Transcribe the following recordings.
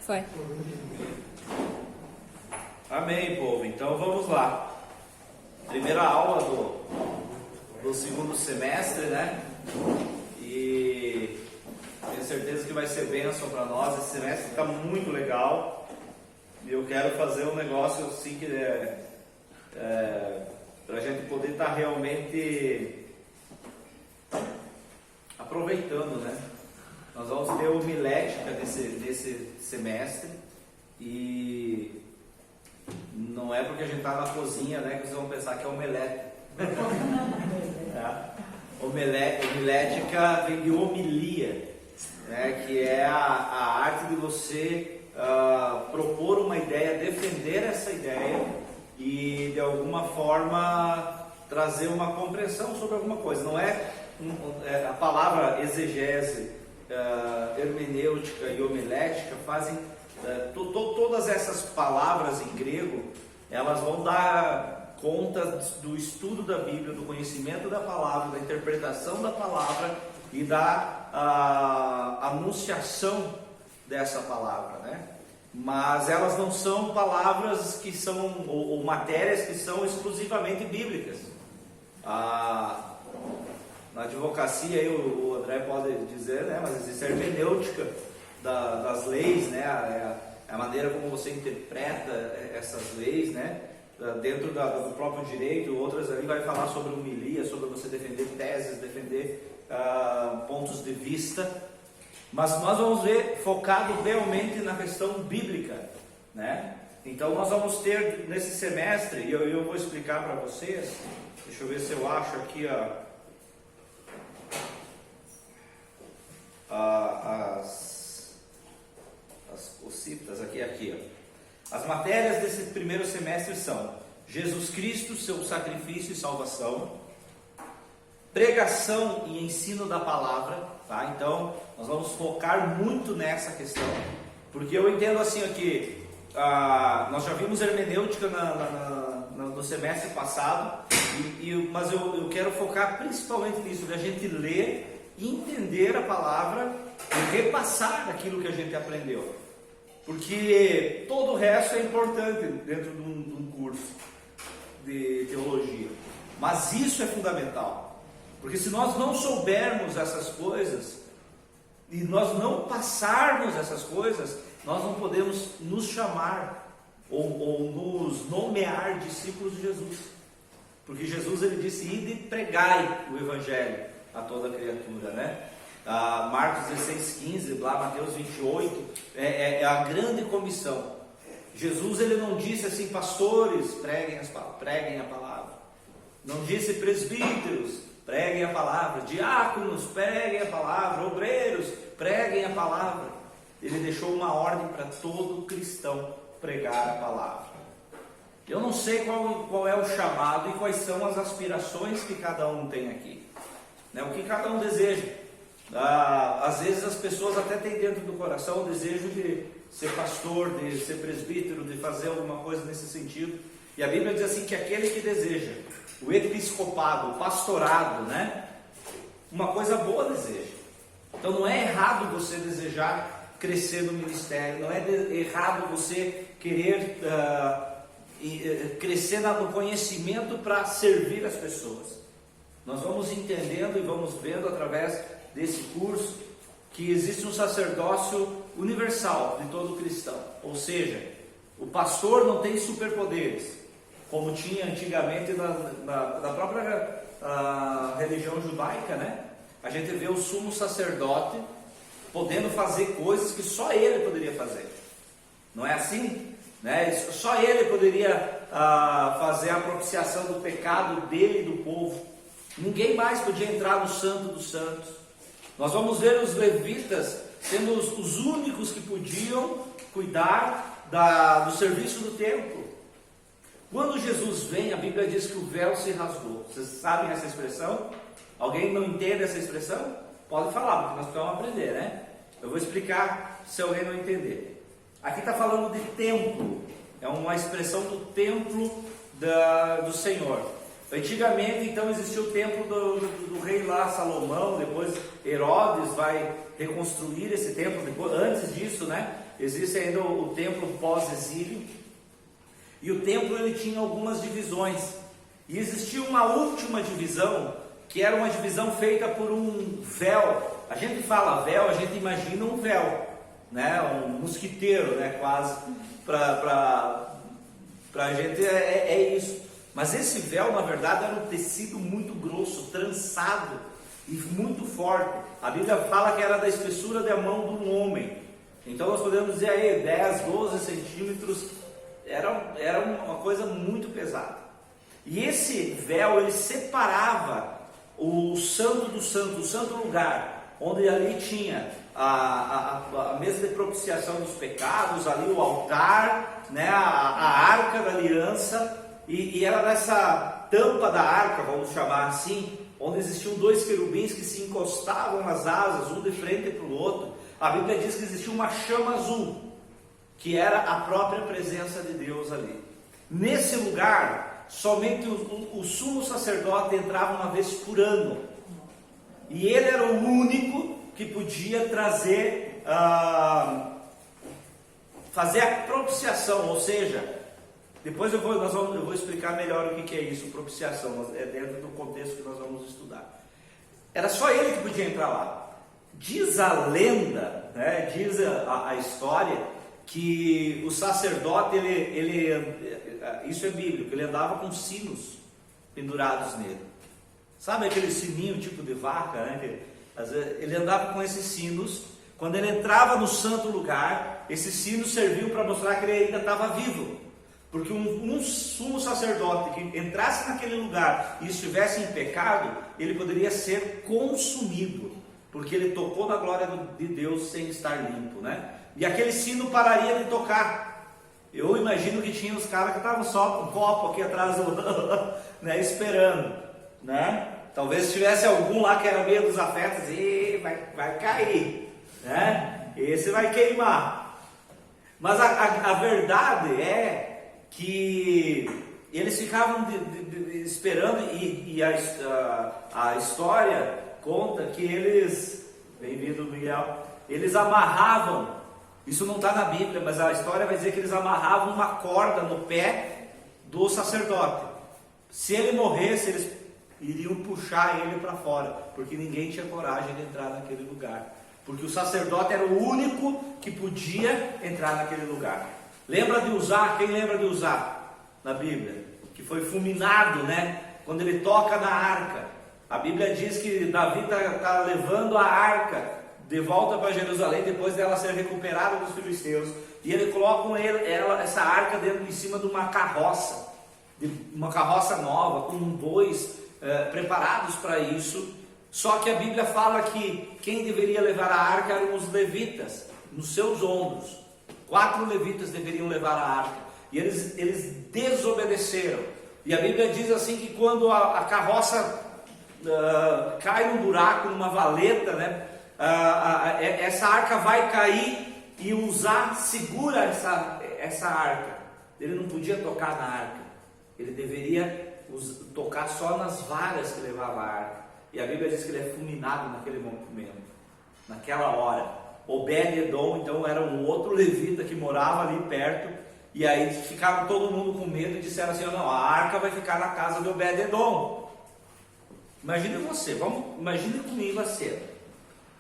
Foi. Amém, povo. Então vamos lá. Primeira aula do segundo semestre, né? E tenho certeza que vai ser bênção para nós. Esse semestre está muito legal. E eu quero fazer um negócio assim que para a gente poder estar realmente aproveitando, né? Nós vamos ter homilética desse semestre e não é porque a gente está na cozinha, né, que vocês vão pensar que é omelete. Homilética vem de homilia, né, que é a arte de você propor uma ideia, defender essa ideia e de alguma forma trazer uma compreensão sobre alguma coisa. Não é a palavra exegese, hermenêutica e homilética fazem todas essas palavras em grego, elas vão dar conta do estudo da Bíblia, do conhecimento da palavra, da interpretação da palavra e da anunciação dessa palavra, né? Mas elas não são palavras que são ou matérias que são exclusivamente bíblicas. Na advocacia, aí o André pode dizer, né, mas existe a hermenêutica das leis, né, a maneira como você interpreta essas leis, né, dentro do próprio direito. Outras ali vai falar sobre homilia, sobre você defender teses, defender pontos de vista. Mas nós vamos ver focado realmente na questão bíblica, né? Então nós vamos ter nesse semestre, e eu vou explicar para vocês, deixa eu ver se eu acho aqui as cositas aqui. As matérias desse primeiro semestre são Jesus Cristo, seu sacrifício e salvação, pregação e ensino da palavra, tá? Então nós vamos focar muito nessa questão, porque eu entendo assim aqui, nós já vimos hermenêutica no semestre passado, mas eu quero focar principalmente nisso, de a gente ler, entender a palavra e repassar aquilo que a gente aprendeu, porque todo o resto é importante dentro de um curso de teologia, mas isso é fundamental, porque se nós não soubermos essas coisas e nós não passarmos essas coisas, nós não podemos nos chamar ou nos nomear discípulos de Jesus, porque Jesus ele disse: ide e pregai o evangelho a toda criatura, né? Marcos 16:15, lá Mateus 28, é a grande comissão. Jesus ele não disse assim: pastores, preguem a palavra. Não disse: presbíteros, preguem a palavra. Diáconos, preguem a palavra. Obreiros, preguem a palavra. Ele deixou uma ordem para todo cristão pregar a palavra. Eu não sei qual é o chamado e quais são as aspirações que cada um tem aqui, né? O que cada um deseja. Às vezes as pessoas até têm dentro do coração o desejo de ser pastor, de ser presbítero, de fazer alguma coisa nesse sentido. E a Bíblia diz assim que aquele que deseja o episcopado, o pastorado, né? Uma coisa boa deseja. Então não é errado você desejar crescer no ministério, não é errado você querer crescer no conhecimento para servir as pessoas. Nós vamos entendendo e vamos vendo através desse curso que existe um sacerdócio universal de todo cristão, ou seja, o pastor não tem superpoderes, como tinha antigamente na própria religião judaica, né? A gente vê o sumo sacerdote podendo fazer coisas que só ele poderia fazer, não é assim? Né? Só ele poderia fazer a propiciação do pecado dele e do povo. Ninguém mais podia entrar no Santo dos Santos. Nós vamos ver os levitas sendo os únicos que podiam cuidar do serviço do templo. Quando Jesus vem, a Bíblia diz que o véu se rasgou. Vocês sabem essa expressão? Alguém não entende essa expressão? Pode falar, porque nós precisamos aprender, né? Eu vou explicar se alguém não entender. Aqui está falando de templo. É uma expressão do templo do Senhor. Antigamente, então, existia o templo do rei lá, Salomão. Depois Herodes vai reconstruir esse templo. Antes disso, né, Existe ainda o templo pós-exílio, e o templo ele tinha algumas divisões, e existia uma última divisão, que era uma divisão feita por um véu. A gente fala véu, a gente imagina um véu, né? Um mosquiteiro, né? Quase, para a gente é isso. Mas esse véu, na verdade, era um tecido muito grosso, trançado e muito forte. A Bíblia fala que era da espessura da mão de um homem. Então nós podemos dizer aí, 10, 12 centímetros, era uma coisa muito pesada. E esse véu, ele separava o santo do santo, o santo lugar, onde ali tinha a mesa de propiciação dos pecados, ali o altar, né, a arca da aliança, e era nessa tampa da arca, vamos chamar assim, onde existiam dois querubins que se encostavam nas asas, um de frente para o outro. A Bíblia diz que existia uma chama azul, que era a própria presença de Deus ali. Nesse lugar, somente o sumo sacerdote entrava uma vez por ano, e ele era o único que podia trazer, fazer a propiciação, ou seja, depois eu vou explicar melhor o que é isso, propiciação, é dentro do contexto que nós vamos estudar. Era só ele que podia entrar lá. Diz a lenda, né, diz a história, que o sacerdote, isso é bíblico, ele andava com sinos pendurados nele. Sabe aquele sininho tipo de vaca, né? Às vezes, ele andava com esses sinos. Quando ele entrava no santo lugar, esses sinos serviam para mostrar que ele ainda estava vivo. Porque um sumo sacerdote que entrasse naquele lugar e estivesse em pecado, ele poderia ser consumido, porque ele tocou na glória de Deus sem estar limpo, né? E aquele sino pararia de tocar. Eu imagino que tinha os caras que estavam só com o copo aqui atrás, né, esperando, né? Talvez tivesse algum lá que era meio dos afetos, e vai cair, né? Esse vai queimar. Mas a verdade é que eles ficavam esperando, e a história conta que eles, bem-vindo Miguel, eles amarravam, isso não está na Bíblia, mas a história vai dizer que eles amarravam uma corda no pé do sacerdote. Se ele morresse, eles iriam puxar ele para fora, porque ninguém tinha coragem de entrar naquele lugar, porque o sacerdote era o único que podia entrar naquele lugar. Lembra de Uzá? Quem lembra de Uzá na Bíblia? Que foi fulminado, né? Quando ele toca na arca. A Bíblia diz que Davi está levando a arca de volta para Jerusalém, depois dela ser recuperada dos filisteus. E ele coloca essa arca em cima de uma carroça nova, com bois preparados para isso. Só que a Bíblia fala que quem deveria levar a arca eram os levitas, nos seus ombros. 4 levitas deveriam levar a arca, e eles desobedeceram. E a Bíblia diz assim que quando a carroça cai num buraco, numa valeta, né, essa arca vai cair, e Uzá segura essa arca. Ele não podia tocar na arca, ele deveria tocar só nas varas que levavam a arca. E a Bíblia diz que ele é fulminado naquele momento, naquela hora. Obed-edom, então, era um outro levita que morava ali perto, e aí ficava todo mundo com medo e disseram assim: não, a arca vai ficar na casa de Obed-edom. Imagine você, imagine comigo a cena.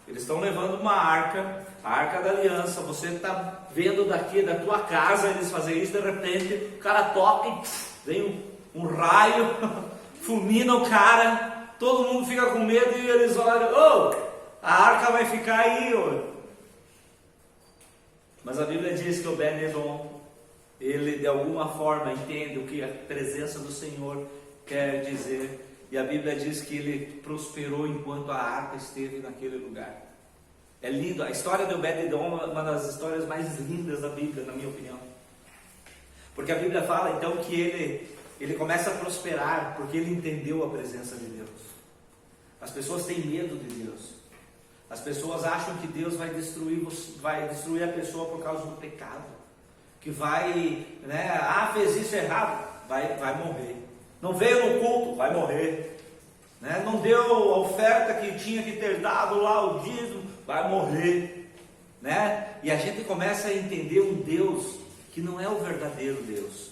Eles estão levando uma arca, a arca da aliança, você está vendo daqui da tua casa eles fazem isso, de repente o cara toca e vem um raio, fulmina o cara, todo mundo fica com medo e eles olham: a arca vai ficar aí, Mas a Bíblia diz que Obed-edom, ele de alguma forma entende o que a presença do Senhor quer dizer, e a Bíblia diz que ele prosperou enquanto a arca esteve naquele lugar. É lindo, a história de Obed-edom é uma das histórias mais lindas da Bíblia, na minha opinião, porque a Bíblia fala então que ele começa a prosperar porque ele entendeu a presença de Deus. As pessoas têm medo de Deus. As pessoas acham que Deus vai destruir a pessoa por causa do pecado, que vai, né, fez isso errado, vai morrer. Não veio no culto, vai morrer, né? Não deu a oferta que tinha que ter dado lá, o dízimo, vai morrer, né? E a gente começa a entender um Deus que não é o verdadeiro Deus,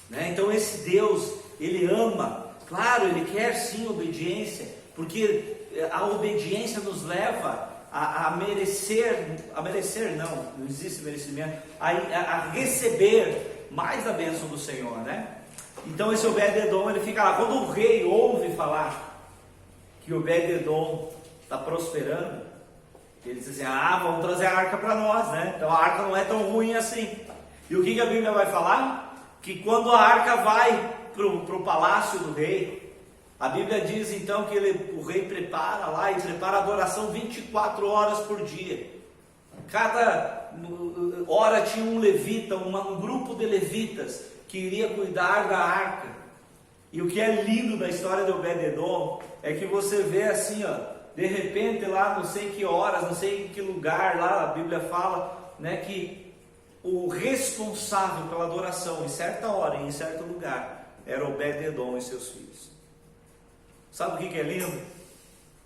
né? Então esse Deus, Ele ama, claro, Ele quer sim obediência, porque a obediência nos leva a merecer não existe merecimento, a receber mais da bênção do Senhor, né? Então esse Obed-Edom, ele fica lá, quando o rei ouve falar que Obed-Edom está prosperando, ele diz assim, vamos trazer a arca para nós, né? Então a arca não é tão ruim assim. E o que a Bíblia vai falar? Que quando a arca vai para o palácio do rei, a Bíblia diz então que o rei prepara lá e prepara a adoração 24 horas por dia. Cada hora tinha um levita, um grupo de levitas que iria cuidar da arca. E o que é lindo da história de Obed-Edom é que você vê assim, de repente lá, não sei em que horas, não sei em que lugar, lá a Bíblia fala, né, que o responsável pela adoração em certa hora, em certo lugar, era Obed-Edom e seus filhos. Sabe o que é lindo?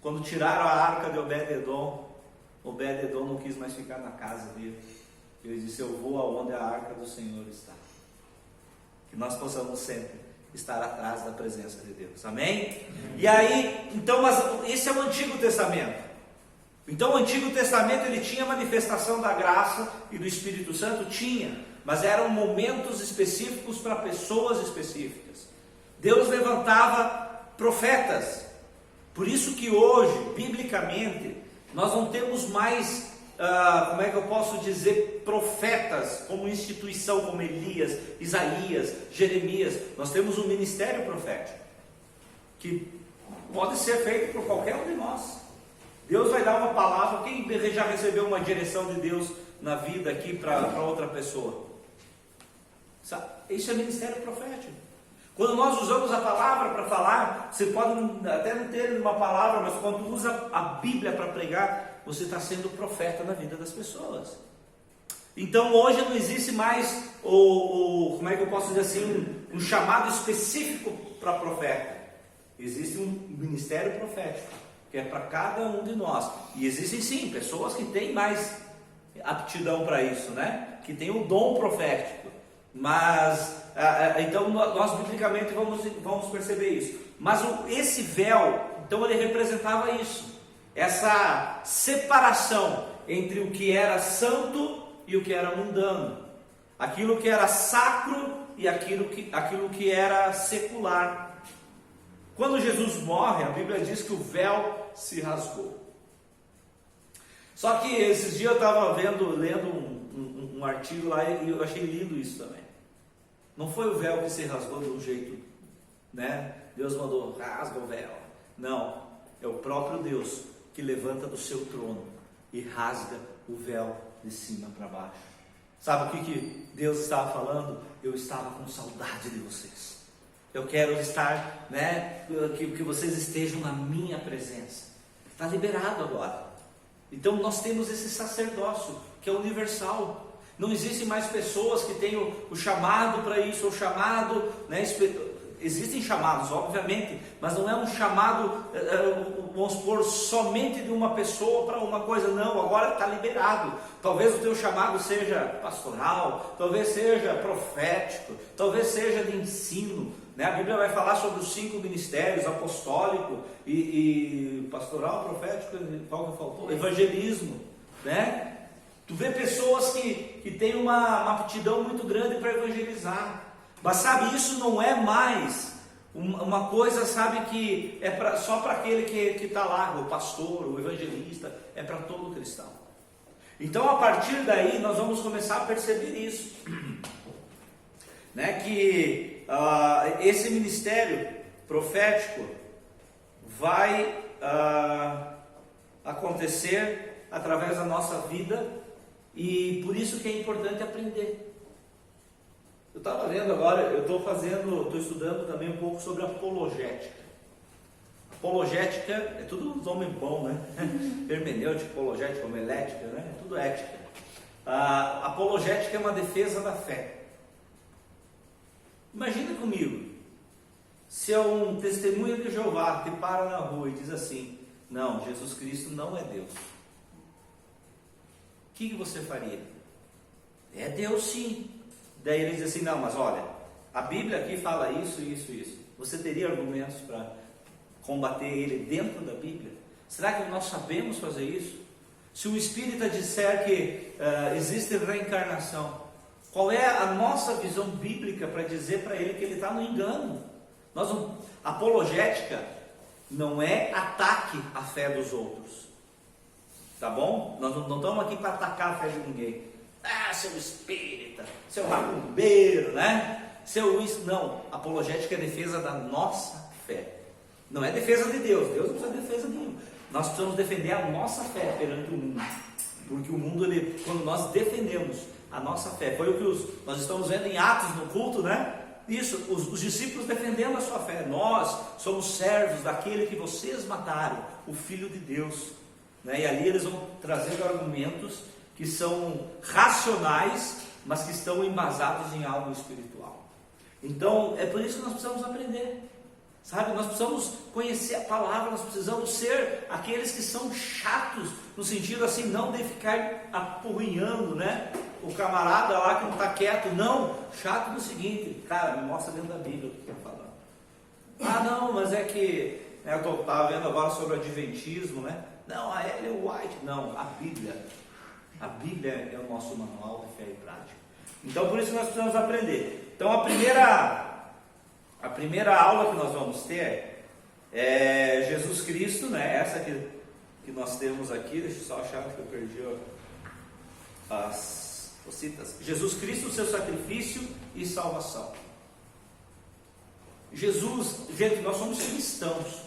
Quando tiraram a arca de Obed-Edom, Obed-Edom não quis mais ficar na casa dele. Ele disse, eu vou aonde a arca do Senhor está. Que nós possamos sempre estar atrás da presença de Deus, amém? E aí, então, mas esse é o Antigo Testamento. Então o Antigo Testamento ele tinha manifestação da graça e do Espírito Santo, tinha, mas eram momentos específicos para pessoas específicas. Deus levantava profetas. Por isso que hoje, biblicamente, nós não temos mais, como é que eu posso dizer, profetas como instituição, como Elias, Isaías, Jeremias. Nós temos um ministério profético, que pode ser feito por qualquer um de nós. Deus vai dar uma palavra. Quem já recebeu uma direção de Deus na vida aqui para outra pessoa? Isso é ministério profético. Quando nós usamos a palavra para falar, você pode até não ter uma palavra, mas quando usa a Bíblia para pregar, você está sendo profeta na vida das pessoas. Então hoje não existe mais como é que eu posso dizer assim, um chamado específico para profeta. Existe um ministério profético, que é para cada um de nós. E existem sim pessoas que têm mais aptidão para isso, né? Que têm o dom profético. Mas, então nós biblicamente vamos perceber isso. Mas esse véu, então ele representava isso. Essa separação entre o que era santo e o que era mundano. Aquilo que era sacro e aquilo que era secular. Quando Jesus morre, a Bíblia diz que o véu se rasgou. Só que esses dias eu estava lendo um artigo lá e eu achei lindo isso também. Não foi o véu que se rasgou de um jeito, né? Deus mandou, rasga o véu. Não, é o próprio Deus que levanta do seu trono e rasga o véu de cima para baixo. Sabe o que Deus estava falando? Eu estava com saudade de vocês. Eu quero estar, né? Que vocês estejam na minha presença. Está liberado agora. Então nós temos esse sacerdócio que é universal. Não existem mais pessoas que tenham o chamado para isso, o chamado, né? Existem chamados, obviamente, mas não é um chamado, vamos supor, somente de uma pessoa para uma coisa, não, agora está liberado. Talvez o teu chamado seja pastoral, talvez seja profético, talvez seja de ensino, né? A Bíblia vai falar sobre os 5 ministérios, apostólico e pastoral, profético, qual que faltou? Evangelismo, né? Tu vê pessoas que têm uma aptidão muito grande para evangelizar. Mas sabe, isso não é mais uma coisa, sabe, que é só para aquele que está lá, o pastor, o evangelista, é para todo cristão. Então a partir daí nós vamos começar a perceber isso. Né, que esse ministério profético vai acontecer através da nossa vida. E por isso que é importante aprender. Eu estava vendo agora, estou estudando também um pouco sobre apologética. Apologética é tudo nome bom, né? Hermenêutica, apologética, homilética, né? É tudo ética. Apologética é uma defesa da fé. Imagina comigo, se é um testemunho de Jeová que para na rua e diz assim, não, Jesus Cristo não é Deus. que você faria? É Deus sim. Daí ele diz assim, não, mas olha, a Bíblia aqui fala isso, isso, isso. Você teria argumentos para combater ele dentro da Bíblia? Será que nós sabemos fazer isso? Se o espírita disser que existe reencarnação, qual é a nossa visão bíblica para dizer para ele que ele está no engano? Apologética não é ataque à fé dos outros, tá bom? Nós não estamos aqui para atacar a fé de ninguém. Ah, seu espírita, seu macumbeiro, né? Não, apologética é defesa da nossa fé. Não é defesa de Deus. Deus não precisa de defesa nenhuma. Nós precisamos defender a nossa fé perante o mundo. Porque o mundo, quando nós defendemos a nossa fé, foi o que nós estamos vendo em Atos no culto, né? Isso, os discípulos defendendo a sua fé. Nós somos servos daquele que vocês mataram, o Filho de Deus, né? E ali eles vão trazendo argumentos que são racionais, mas que estão embasados em algo espiritual. Então, é por isso que nós precisamos aprender, sabe? Nós precisamos conhecer a palavra, nós precisamos ser aqueles que são chatos, no sentido assim, não de ficar apurrinhando, né? O camarada lá que não está quieto, não, chato no seguinte, cara, me mostra dentro da Bíblia o que está falando. Ah, não, mas é que, né, eu estava vendo agora sobre o Adventismo, né? Não, a Ellen White, não, a Bíblia é o nosso manual de fé e prática. Então, por isso nós precisamos aprender. Então, a primeira aula que nós vamos ter é Jesus Cristo, né? Essa que nós temos aqui. Deixa eu só achar que eu perdi as citas. Jesus Cristo, seu sacrifício e salvação. Jesus, gente, nós somos cristãos.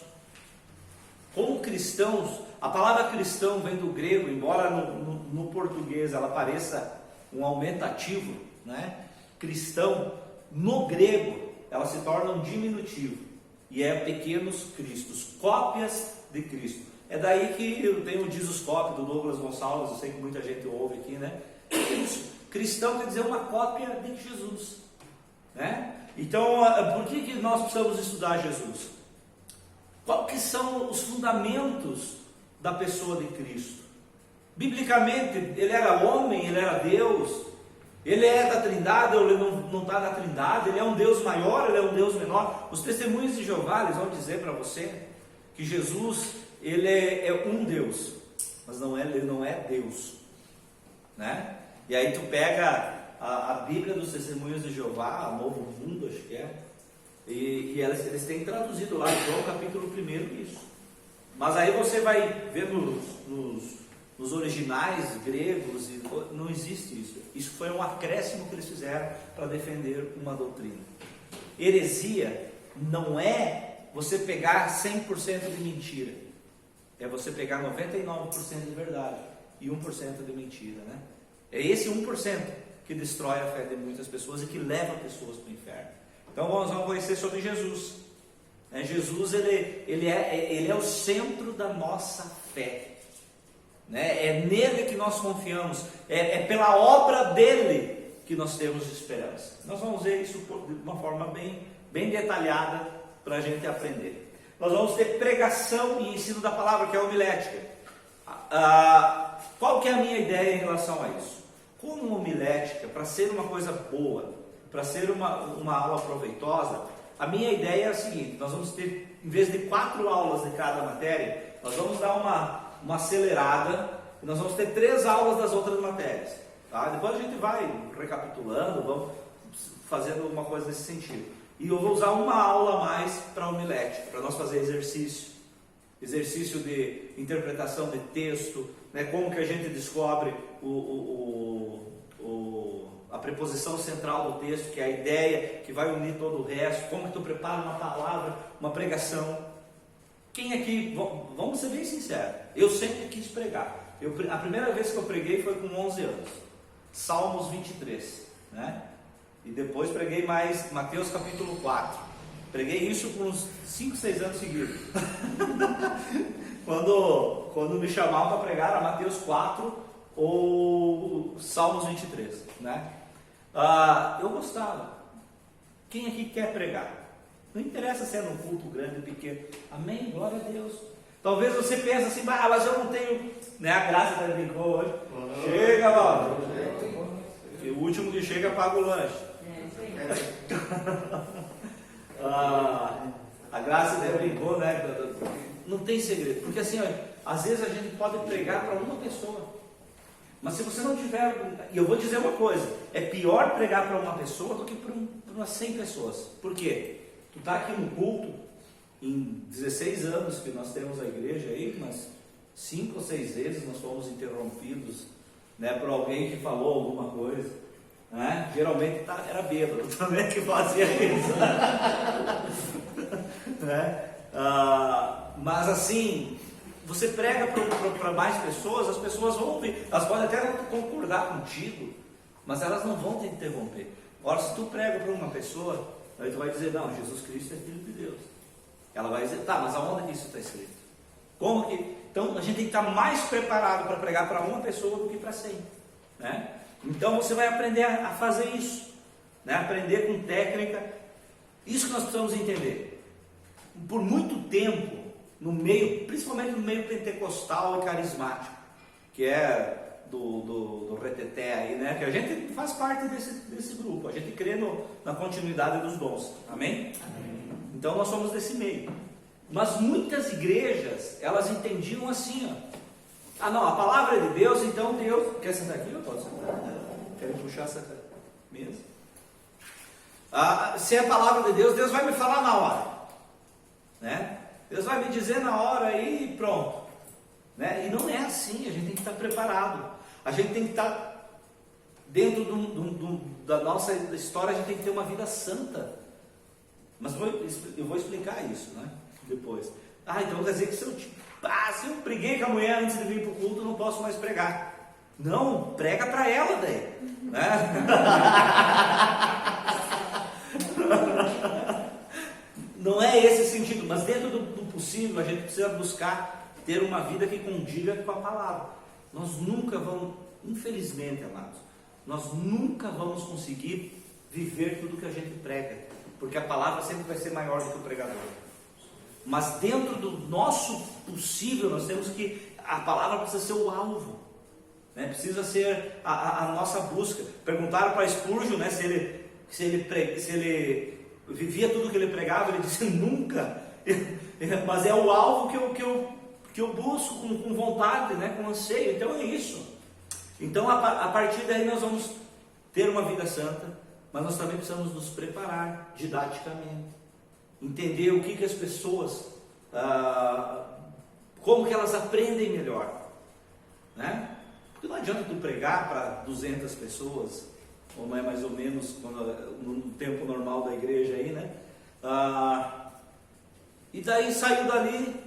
Como cristãos, a palavra cristão vem do grego, embora no português ela pareça um aumentativo, né? Cristão, no grego, ela se torna um diminutivo, e é pequenos cristos, cópias de Cristo. É daí que eu tenho o Jesuscópio do Douglas Gonçalves, eu sei que muita gente ouve aqui, né? Isso, cristão quer dizer uma cópia de Jesus, né? Então, por que nós precisamos estudar Jesus? Quais que são os fundamentos da pessoa de Cristo? Biblicamente, ele era homem, ele era Deus, ele é da Trindade ou ele não está na Trindade, ele é um Deus maior, ele é um Deus menor. Os testemunhos de Jeová, eles vão dizer para você que Jesus, ele é um Deus, mas ele não é Deus, né? E aí tu pega a Bíblia dos Testemunhos de Jeová, o Novo Mundo, acho que é, e eles têm traduzido lá em João capítulo 1 isso. Mas aí você vai ver nos originais gregos, e não existe isso. Isso foi um acréscimo que eles fizeram para defender uma doutrina. Heresia não é você pegar 100% de mentira, é você pegar 99% de verdade e 1% de mentira, né? É esse 1% que destrói a fé de muitas pessoas e que leva pessoas para o inferno. Então nós vamos conhecer sobre Jesus. Jesus ele é o centro da nossa fé, né? É nele que nós confiamos, é pela obra dele que nós temos esperança. Nós vamos ver isso de uma forma bem detalhada para a gente aprender. Nós vamos ter pregação e ensino da palavra, que é a homilética. Qual que é a minha ideia em relação a isso? Como homilética, para ser uma coisa boa, para ser uma aula proveitosa, a minha ideia é a seguinte: nós vamos ter, em vez de 4 aulas de cada matéria, nós vamos dar uma acelerada, e nós vamos ter 3 aulas das outras matérias, tá? Depois a gente vai recapitulando, vamos fazendo uma coisa nesse sentido. E eu vou usar uma aula a mais para a homilética, para nós fazer exercício de interpretação de texto, né? Como que a gente descobre a preposição central do texto, que é a ideia que vai unir todo o resto, como que tu prepara uma palavra, uma pregação. Quem aqui, vamos ser bem sinceros, eu sempre quis pregar. A primeira vez que eu preguei foi com 11 anos, Salmos 23, né? E depois preguei mais Mateus capítulo 4. Preguei isso por uns 5, 6 anos seguidos. quando me chamavam para pregar era Mateus 4 ou Salmos 23, né? Eu gostava. Quem aqui quer pregar? Não interessa se é num culto grande ou pequeno. Amém? Glória a Deus. Talvez você pense assim, mas eu não tenho, né? A Graça até brincou hoje. Chega, Laura. O último que chega paga o lanche. A Graça até brincou, né? Não tem segredo. Porque assim, olha, às vezes a gente pode pregar para uma pessoa. Mas se você não tiver... E eu vou dizer uma coisa. É pior pregar para uma pessoa do que para umas 100 pessoas. Por quê? Tu está aqui no culto, em 16 anos que nós temos a igreja aí, mas 5 ou 6 vezes nós fomos interrompidos, né, por alguém que falou alguma coisa, né? Geralmente era bêbado também que fazia isso. Né? Mas assim, você prega para mais pessoas, as pessoas vão ouvir, elas podem até não concordar contigo, mas elas não vão te interromper. Agora, se tu prega para uma pessoa, aí tu vai dizer, não, Jesus Cristo é Filho de Deus. Ela vai dizer, tá, mas aonde que isso está escrito? Como que... Então, a gente tem que estar mais preparado para pregar para uma pessoa do que para 100. Né? Então, você vai aprender a fazer isso. Né? Aprender com técnica. Isso que nós precisamos entender. Por muito tempo, no meio, principalmente no meio pentecostal e carismático, que é do reteté aí, né? Que a gente faz parte desse grupo. A gente crê na continuidade dos dons. Amém? Amém. Então nós somos desse meio. Mas muitas igrejas, elas entendiam assim, ó. Não, a palavra é de Deus, então Deus... Quer sentar aqui ou pode sentar? Querem puxar essa mesa? Se é a palavra de Deus, Deus vai me falar na hora. Né? Deus vai me dizer na hora aí e pronto. Né? E não é assim, a gente tem que estar preparado. A gente tem que estar dentro da nossa história, a gente tem que ter uma vida santa. Mas eu vou explicar isso, né? Depois. Então quer dizer que se eu preguei com a mulher antes de vir para o culto, eu não posso mais pregar. Não, prega para ela daí. Né? Não é esse o sentido, mas dentro do possível a gente precisa buscar ter uma vida que condiga com a palavra. Nós nunca vamos, infelizmente, amados, nós nunca vamos conseguir viver tudo que a gente prega, porque a palavra sempre vai ser maior do que o pregador. Mas dentro do nosso possível, nós temos que, a palavra precisa ser o alvo, né? Precisa ser a nossa busca. Perguntaram para Spurgeon, né, se ele vivia tudo que ele pregava, ele disse nunca, mas é o alvo que eu busco com vontade, né, com anseio. Então é isso. Então a partir daí nós vamos ter uma vida santa, mas nós também precisamos nos preparar didaticamente, entender o que as pessoas, como que elas aprendem melhor, né? Porque não adianta tu pregar para 200 pessoas, como é mais ou menos no tempo normal da igreja aí, né? E daí saiu dali,